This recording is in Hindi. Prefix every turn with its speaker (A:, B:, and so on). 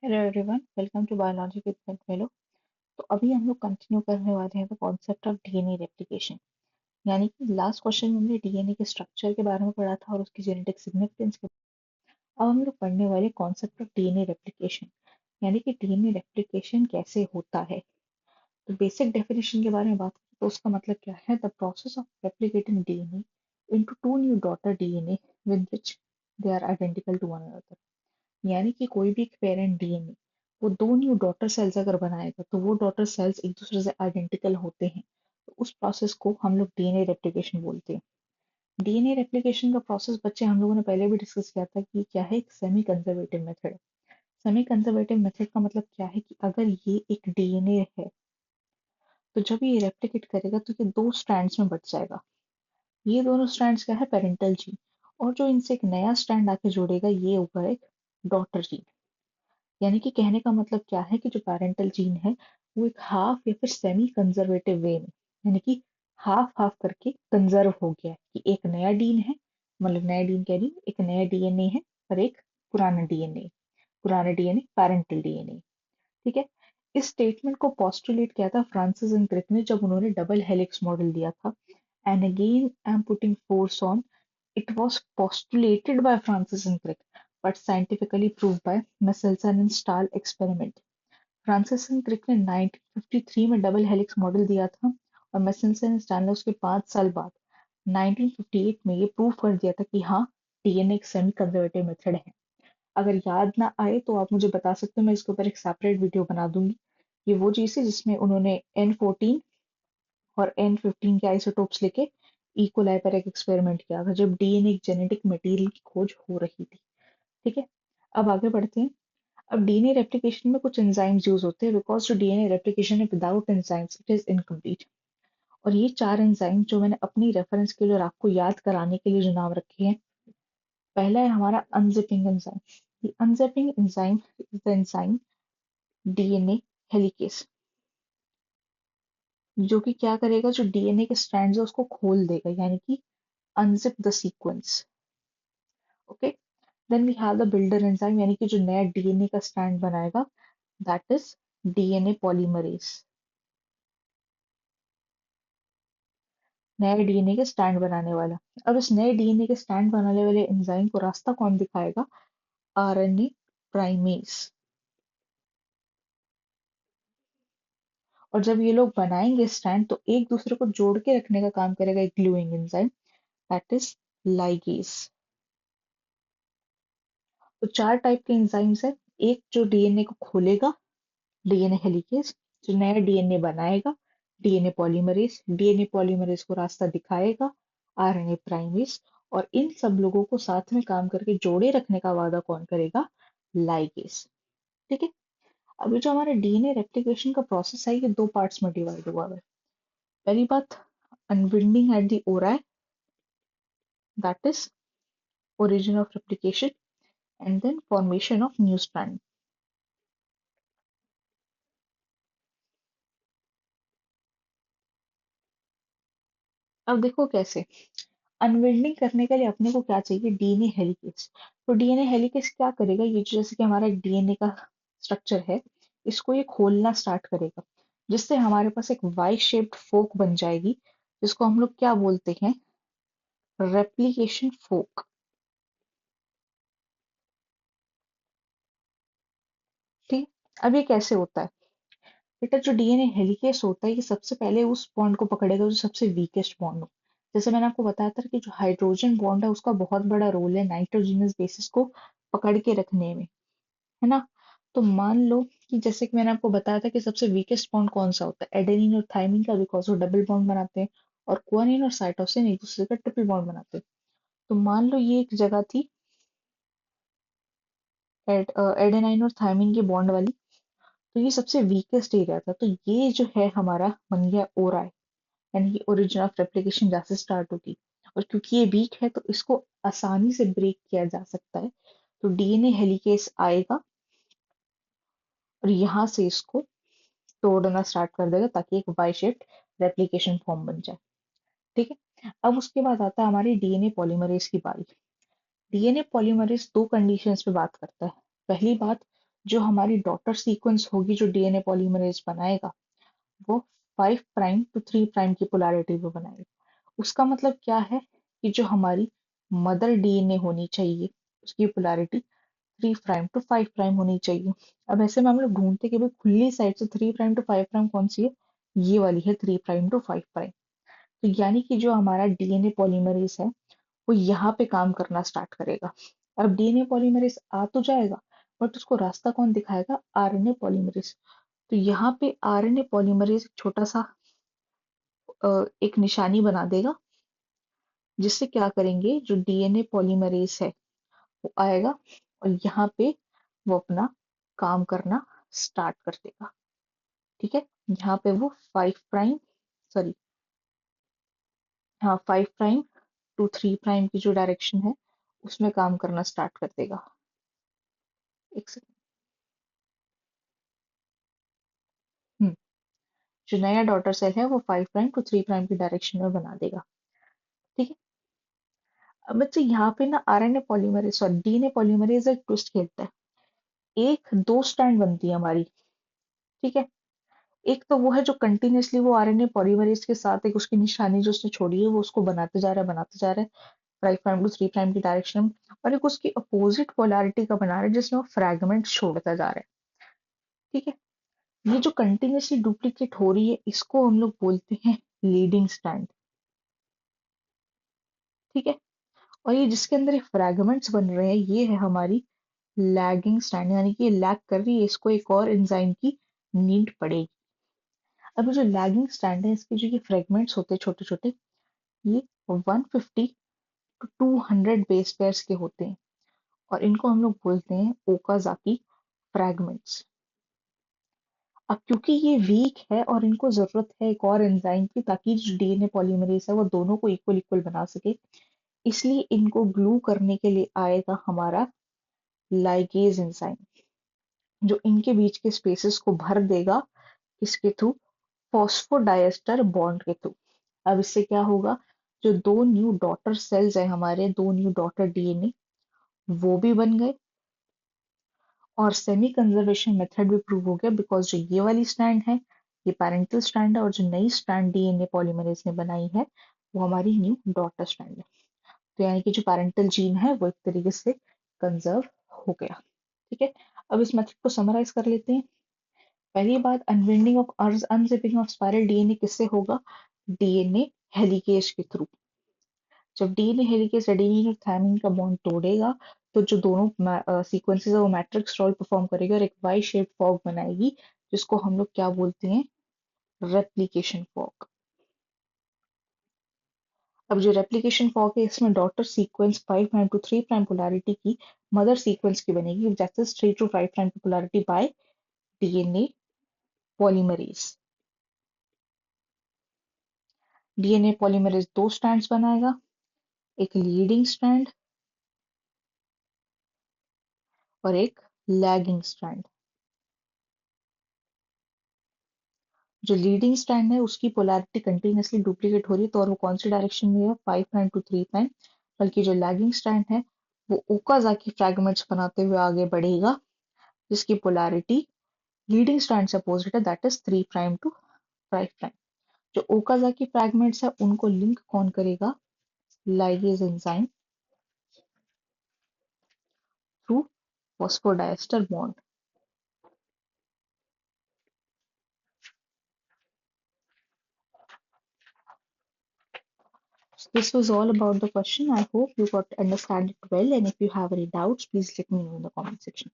A: Hello everyone, welcome to biology with fellow. तो अभी हम लोग कंटिन्यू करने वाले हैं the concept of DNA replication. यानी कि लास्ट क्वेश्चन में हमने डीएनए के स्ट्रक्चर के बारे में पढ़ा था और उसकी जेनेटिक सिग्निफिकेंस के। अब हम लोग पढ़ने वाले कॉन्सेप्ट ऑफ डीएनए रेप्लिकेशन, यानी कि डीएनए रेप्लिकेशन कैसे होता है। तो बेसिक डेफिनेशन के बारे में बात करें तो उसका मतलब क्या है, the process of replicating DNA into two new daughter DNA with which they are identical to one another. यानी कि कोई भी एक पेरेंट डीएनए वो दो न्यू डॉटर सेल्स अगर बनाएगा तो वो डॉटर सेल्स एक दूसरे से आइडेंटिकल होते हैं, तो उस प्रोसेस को हम लोग डीएनए रेप्लिकेशन बोलते हैं। डीएनए रेप्लिकेशन का प्रोसेस बच्चे हम लोगों ने पहले भी डिस्कस किया था कि क्या है, एक सेमी कंजर्वेटिव मेथड है। सेमी कंजर्वेटिव मेथड का मतलब क्या है कि अगर ये एक डीएनए है तो जब ये रेप्लिकेट करेगा तो ये दो स्ट्रैंड्स में बट जाएगा। ये दोनों स्ट्रैंड्स क्या है, पेरेंटल जीन। और जो इनसे एक नया स्ट्रैंड आके जुड़ेगा ये होगा एक डॉटर जीन। यानी कि कहने का मतलब क्या है कि जो पैरेंटल जीन है वो एक हाफ या फिर सेमी कंजर्वेटिव वे में, यानी कि हाफ हाफ करके कंजर्व हो गया है कि एक नया डीन है, मतलब नया डीन कह रही हूँ, एक नया डीएनए है और एक पुराना डीएनए। पुराना डीएनए पैरेंटल डीएनए। ठीक है। इस स्टेटमेंट को पोस्टुलेट किया था फ्रांसिस एंड क्रिक ने जब उन्होंने डबल हेलिक्स मॉडल दिया था। And again I am putting force on, it was postulated by Francis and Crick, but scientifically proved by Michelson and Stahl experiment. Francis and Crick ने 1953 में डबल हेलिक्स मॉडल दिया था और मेसेंसन एंड स्टैनले उसके 5 साल बाद 1958 में ये प्रूव कर दिया था कि हाँ, डीएनए एक सेमी कंजर्वेटिव मेथड है। अगर याद ना आए तो आप मुझे बता सकते हो, मैं इसके ऊपर एक सेपरेट वीडियो बना दूंगी। ये वो चीज है जिसमें उन्होंने N14 और N15 के आइसोटोप्स लेके इकोलाई पर एक एक्सपेरिमेंट किया था जब डीएनए एक जेनेटिक मटेरियल की खोज हो रही थी। ठीक है। अब आगे बढ़ते हैं। अब डीएनए रेप्लिकेशन में कुछ एंजाइम्स यूज होते हैं, बिकॉज जो डीएनए रेप्लिकेशन है without enzymes it is incomplete. और ये 4 एंजाइम जो मैंने अपनी रेफरेंस के लिए और आपको याद कराने के लिए जो नाम रखे हैं, पहला है हमारा unzipping enzyme. The unzipping enzyme is the enzyme DNA helicase, जो कि क्या करेगा, जो डीएनए के स्ट्रैंड्स है उसको खोल देगा, यानी कि unzip the sequence. Okay. Then we have the builder enzyme, यानी कि जो नया डीएनए का स्ट्रैंड बनाएगा, दैट इज डीएनए पॉलीमरेज। नए डीएनए के स्टैंड बनाने वाला। अब इस नए डीएनए के स्टैंड बनाने वाले एंजाइम को रास्ता कौन दिखाएगा, आरएनए प्राइमेस। और जब ये लोग बनाएंगे स्टैंड तो एक दूसरे को जोड़ के रखने का काम करेगा एक gluing enzyme, that is ligase. तो 4 टाइप के एंजाइम्स है। एक जो डीएनए को खोलेगा, डीएनए हेलिकेज। जो नया डीएनए बनाएगा, डीएनए पॉलीमरेज। डीएनए पॉलीमरेज को रास्ता दिखाएगा, आरएनए प्राइमेज। और इन सब लोगों को साथ में काम करके जोड़े रखने का वादा कौन करेगा, लाइगेस। ठीक है। अब ये जो हमारा डीएनए रेप्लिकेशन का प्रोसेस है ये 2 पार्ट्स में डिवाइड हुआ है। पहली बात, unwinding at the ori, that is origin of replication, and then formation of new strand. अब देखो कैसे अनविंडिंग करने के लिए अपने को क्या चाहिए, डीएनए हेलिकेस। तो डीएनए हेलिकेस क्या करेगा, ये जो जैसे कि हमारा डीएनए का स्ट्रक्चर है, इसको ये खोलना स्टार्ट करेगा, जिससे हमारे पास एक वाई शेप्ड फोक बन जाएगी, जिसको हम लोग क्या बोलते हैं, रेप्लिकेशन फोक। ठीक। अब ये कैसे होता है बेटा, जो डीएनए हेलिकेस होता है ये सबसे पहले उस बॉन्ड को पकड़ेगा जो सबसे वीकेस्ट बॉन्ड हो। जैसे मैंने आपको बताया था कि जो हाइड्रोजन बॉन्ड है उसका बहुत बड़ा रोल है नाइट्रोजनस बेसिस को पकड़ के रखने में, है ना। तो मान लो कि जैसे कि मैंने आपको बताया था कि सबसे वीकेस्ट बॉन्ड कौन सा होता है, एडेनिन और थाइमिन का, बिकॉज वो डबल बॉन्ड बनाते हैं। और गुआनिन और साइटोसिन एक दूसरे का ट्रिपल बॉन्ड बनाते हैं। तो मान लो ये एक जगह थी एडेनाइन और थाइमिन की बॉन्ड वाली, तो ये सबसे वीकेस्ट एरिया था। तो ये जो है हमारा बन गया ओरा, यानी कि ओरिजिन ऑफ रेप्लिकेशन जहाँ से स्टार्ट होगी। और क्योंकि ये वीक है तो इसको आसानी से ब्रेक किया जा सकता है। तो डीएनए हेलिकेस आएगा और यहाँ से इसको तोड़ना स्टार्ट कर देगा ताकि एक वाई शेप्ड रेप्लिकेशन फॉर्म बन जाए। ठीक है। अब उसके बाद आता है हमारी डीएनए पॉलीमरेज की बारी। डीएनए पॉलीमरेज 2 कंडीशंस पे बात करता है। पहली बात, जो हमारी डॉटर सीक्वेंस होगी जो डीएनए पॉलीमरेज बनाएगा, वो 5 प्राइम टू 3 प्राइम की पोलैरिटी पे बनाएगा। उसका मतलब क्या है कि जो हमारी मदर डीएनए होनी चाहिए उसकी पोलैरिटी 3 प्राइम टू 5 प्राइम होनी चाहिए। अब ऐसे में हम लोग ढूंढते कि भाई खुली साइड से 3 प्राइम टू 5 प्राइम कौन सी है, ये वाली है 3 प्राइम टू 5 प्राइम। तो यानी कि जो हमारा डीएनए पॉलीमरेज है वो यहाँ पे काम करना स्टार्ट करेगा। अब डीएनए पॉलीमरेज आ तो जाएगा, बट उसको रास्ता कौन दिखाएगा, आरएनए पॉलीमरेज। तो यहाँ पे आरएनए पॉलीमरेज छोटा सा एक निशानी बना देगा, जिससे क्या करेंगे, जो डीएनए पॉलीमरेज है वो आएगा और यहाँ पे वो अपना काम करना स्टार्ट कर देगा। ठीक है, यहाँ पे वो 5 प्राइम, सॉरी, हाँ 5 प्राइम टू 3 प्राइम की जो डायरेक्शन है उसमें काम करना स्टार्ट कर देगा। एक सेकंड। हम्म, जो नया डॉटर सेल है वो 5 प्राइम टू 3 प्राइम की डायरेक्शन में बना देगा। ठीक है, अब बच्चे यहाँ पे ना RNA polymerase sorry DNA polymerase एक ट्विस्ट खेलता है। एक दो स्ट्रैंड बनती है हमारी। ठीक है, एक तो वो है जो कंटिन्यूअसली वो आरएनए पॉलीमरेज के साथ एक उसकी निशानी जो उसने छोड़ी है वो उसको बनाते जा रहा है 5 प्राइम टू 3 प्राइम की डायरेक्शन में। और एक उसकी अपोजिट पोलैरिटी का बना रहा है जिसमें वो फ्रैगमेंट छोड़ता जा रहा है। ठीक है, ये जो कंटिन्यूअसली डुप्लीकेट हो रही है इसको हम लोग बोलते हैं लीडिंग स्ट्रैंड। ठीक है, और ये जिसके अंदर ये फ्रैगमेंट्स बन रहे हैं ये है हमारी लैगिंग स्ट्रैंड, यानी कि ये लैग कर रही है, इसको एक और एंजाइम की नीड पड़ेगी। अब ये जो लैगिंग स्ट्रैंड है इसके जो ये फ्रेगमेंट्स होते हैं छोटे छोटे, ये 150 टू 200 बेस पेयर्स के होते हैं और इनको हम लोग बोलते हैं ओकाजाकी फ्रैगमेंट्स। अब क्योंकि ये वीक है और इनको जरूरत है एक और एंजाइम की ताकि जो डीएनए पॉलीमरेज है वो दोनों को इक्वल इक्वल बना सके, इसलिए इनको ग्लू करने के लिए आएगा हमारा लाइगेज एंजाइम, जो इनके बीच के स्पेसेस को भर देगा इसके थ्रू, फॉस्फोडाइएस्टर बॉन्ड के थ्रू। अब इससे क्या होगा, जो दो न्यू डॉटर सेल्स है हमारे, दो न्यू डॉटर डीएनए वो भी बन गए और सेमी कंजर्वेशन मेथड भी प्रूव हो गया, बिकॉज जो ये वाली स्ट्रैंड है ये पैरेंटल स्ट्रैंड है और जो नई स्ट्रैंड डीएनए पॉलीमरेज ने बनाई है वो हमारी न्यू डॉटर स्ट्रैंड है। तो यानी कि जो पैरेंटल जीन है वो एक तरीके से कंजर्व हो गया। ठीक है, अब इस मेथड को समराइज कर लेते हैं। पहली बात, अनविंडिंग of unzipping of spiral DNA किससे होगा, डीएनए हेलिकेज के थ्रू। जब डीएनए हेलिकेज एडेनिन और थायमिन का बॉन्ड तोड़ेगा तो जो दोनों सीक्वेंसेस है वो मैट्रिक्स रॉल परफॉर्म करेगी और एक वाई शेप फॉग बनाएगी, जिसको हम लोग क्या बोलते हैं, रेप्लिकेशन फॉग। अब जो रेप्लिकेशन फॉग है इसमें daughter sequence 5 prime to 3 prime polarity की मदर सीक्वेंस की बनेगी, दैट इज 3 टू 5 प्राइम की polarity by DNA polymerase. DNA polymerase दो स्ट्रैंड्स बनाएगा, एक लीडिंग स्ट्रैंड और एक लैगिंग स्ट्रैंड। जो लीडिंग स्ट्रैंड है उसकी पोलैरिटी कंटिन्यूअसली डुप्लीकेट हो रही है, तो और वो कौन सी डायरेक्शन में है, 5 प्राइम टू 3 प्राइम। बल्कि जो लैगिंग स्ट्रैंड है वो ओकाजाकी फ्रैगमेंट्स बनाते हुए आगे बढ़ेगा, जिसकी पोलैरिटी लीडिंग स्ट्रैंड से अपोजिट है, that is 3 prime to 5 prime. जो ओकाजाकी फ्रैगमेंट्स है उनको लिंक कौन करेगा, ligase enzyme through phosphodiester bond. So this was all about the question. I hope you got to understand it well, and if you have any doubts please let me know in the comment section.